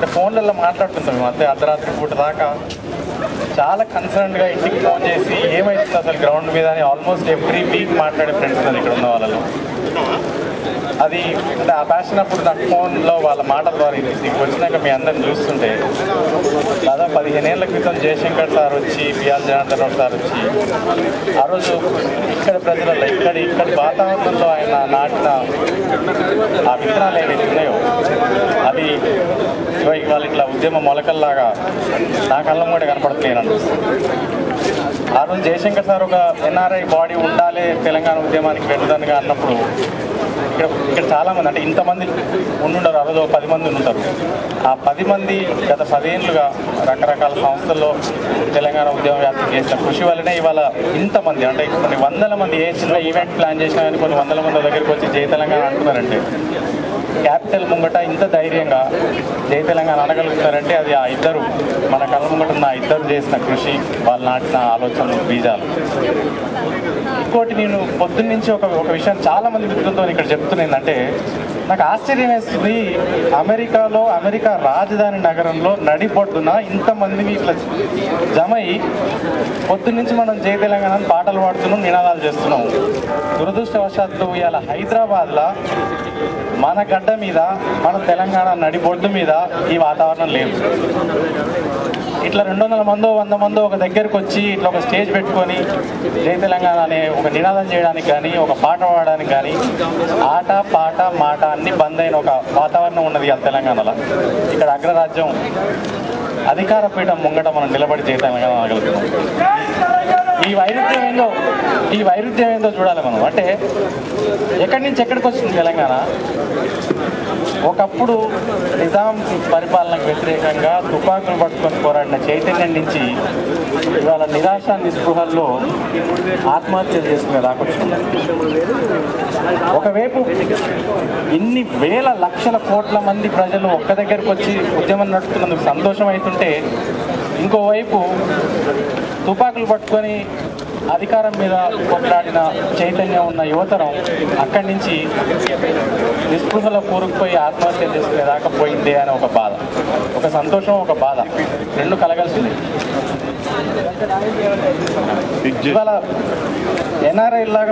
అంటే ఫోన్లలో మాట్లాడుతుంటాం మేము అంతే అర్ధరాత్రి పూట దాకా. చాలా కన్సర్న్గా ఇంటికి ఫోన్ చేసి ఏమవుతుంది అసలు గ్రౌండ్ మీద అని ఆల్మోస్ట్ ఎవ్రీ వీక్ మాట్లాడే ఫ్రెండ్స్ ఉన్నారు ఇక్కడ ఉన్న వాళ్ళలో. అది అంటే ఆ ప్యాషన్ అప్పుడు నాకు ఫోన్లో వాళ్ళ మాటల ద్వారా ఇక్కడికి వచ్చినాక మీ అందరిని చూస్తుంటే దాదాపు 15 ఏళ్ల క్రితం జయశంకర్ సార్ వచ్చి, బిఆర్ జనార్దన్ రావు సార్ వచ్చి ఆ రోజు ఇక్కడ ప్రజలలో ఇక్కడి వాతావరణంలో ఆయన నాటిన ఆ విత్తనాలు ఏవైతే ఉన్నాయో అవి ఇవాళ ఇట్లా ఉద్యమ మొలకల్లాగా నా కళ్ళ కూడా కనపడుతున్నాయి అనిపిస్తుంది. ఆ రోజు జయశంకర్ సార్ ఒక ఎన్ఆర్ఐ బాడీ ఉండాలి తెలంగాణ ఉద్యమానికి వెళ్ళదనిగా అన్నప్పుడు ఇక్కడ చాలామంది అంటే ఇంతమంది ఉండుంటారు, ఆ రోజు 10 మంది ఉంటారు. ఆ 10 మంది గత 10 ఏళ్ళుగా రకరకాల సంస్థల్లో తెలంగాణ ఉద్యమ వ్యాప్తి చేసిన కృషి వల్లనే ఇవాళ ఇంతమంది అంటే కొన్ని వందల మంది ఏ చిన్న ఈవెంట్ ప్లాన్ చేసినా కానీ కొన్ని వందల మంది దగ్గరికి వచ్చి జై తెలంగాణ అంటున్నారంటే, క్యాపిటల్ ముంగట ఇంత ధైర్యంగా జై తెలంగాణ అనగలుగుతారంటే అది ఆ ఇద్దరు మన కళ్ళ ముంగట ఉన్న ఇద్దరు చేసిన కృషి, వాళ్ళు నాటిన ఆలోచనలు, బీజాలు. ఇంకోటి నేను పొద్దున్న నుంచి ఒక విషయం చాలా మంది మిత్రులతో ఇక్కడ చెప్తున్నాను. అంటే నాకు ఆశ్చర్యం వేస్తుంది, అమెరికా రాజధాని నగరంలో నడిపొడ్డున ఇంతమంది ఇట్లా జమై పొద్దున్న నుంచి మనం జై తెలంగాణ పాటలు పాడుతున్నాం, నినాదాలు చేస్తున్నాం. దురదృష్టవశాత్తు ఇవాళ హైదరాబాద్లో మన గడ్డ మీద, మన తెలంగాణ నడిబొడ్డు మీద ఈ వాతావరణం లేదు. ఇట్లా 200 మందో 100 మందో ఒక దగ్గరకు వచ్చి ఇట్లా ఒక స్టేజ్ పెట్టుకొని జై తెలంగాణ అనే ఒక నినాదం చేయడానికి కానీ, ఒక పాట పాడడానికి కానీ, ఆట పాట మాట అన్ని బంద్ అయిన ఒక వాతావరణం ఉన్నది ఆ తెలంగాణలో. ఇక్కడ అగ్రరాజ్యం అధికార పీఠం ముంగట మనం నిలబడి జై తెలంగాణ అనగలుగుతున్నాం. ఈ వైరుధ్యం ఏందో చూడాలి మనం. అంటే ఎక్కడి నుంచి ఎక్కడికి వచ్చింది తెలంగాణ? ఒకప్పుడు నిజాం పరిపాలనకు వ్యతిరేకంగా తుపాకులు పట్టుకొని పోరాడిన చైతన్యం నుంచి ఇవాళ నిరాశ నిస్పృహల్లో ఆత్మహత్యలు చేసుకునే రాకొచ్చింది. ఒకవైపు ఇన్ని వేల లక్షల కోట్ల మంది ప్రజలు ఒక్క దగ్గరకు వచ్చి ఉద్యమం నడుపుతున్నందుకు సంతోషం అవుతుంటే, ఇంకోవైపు తుపాకులు పట్టుకొని అధికారం మీద కొట్లాడిన చైతన్యం ఉన్న యువతరం అక్కడి నుంచి నిస్పృహలో కూరుకుపోయి ఆత్మహత్యలు చేసుకునేదాకా పోయిందే అని ఒక బాధ, ఒక సంతోషం, ఒక బాధ రెండు కలగలిసింది. ఇవాళ ఎన్ఆర్ఐ లాగా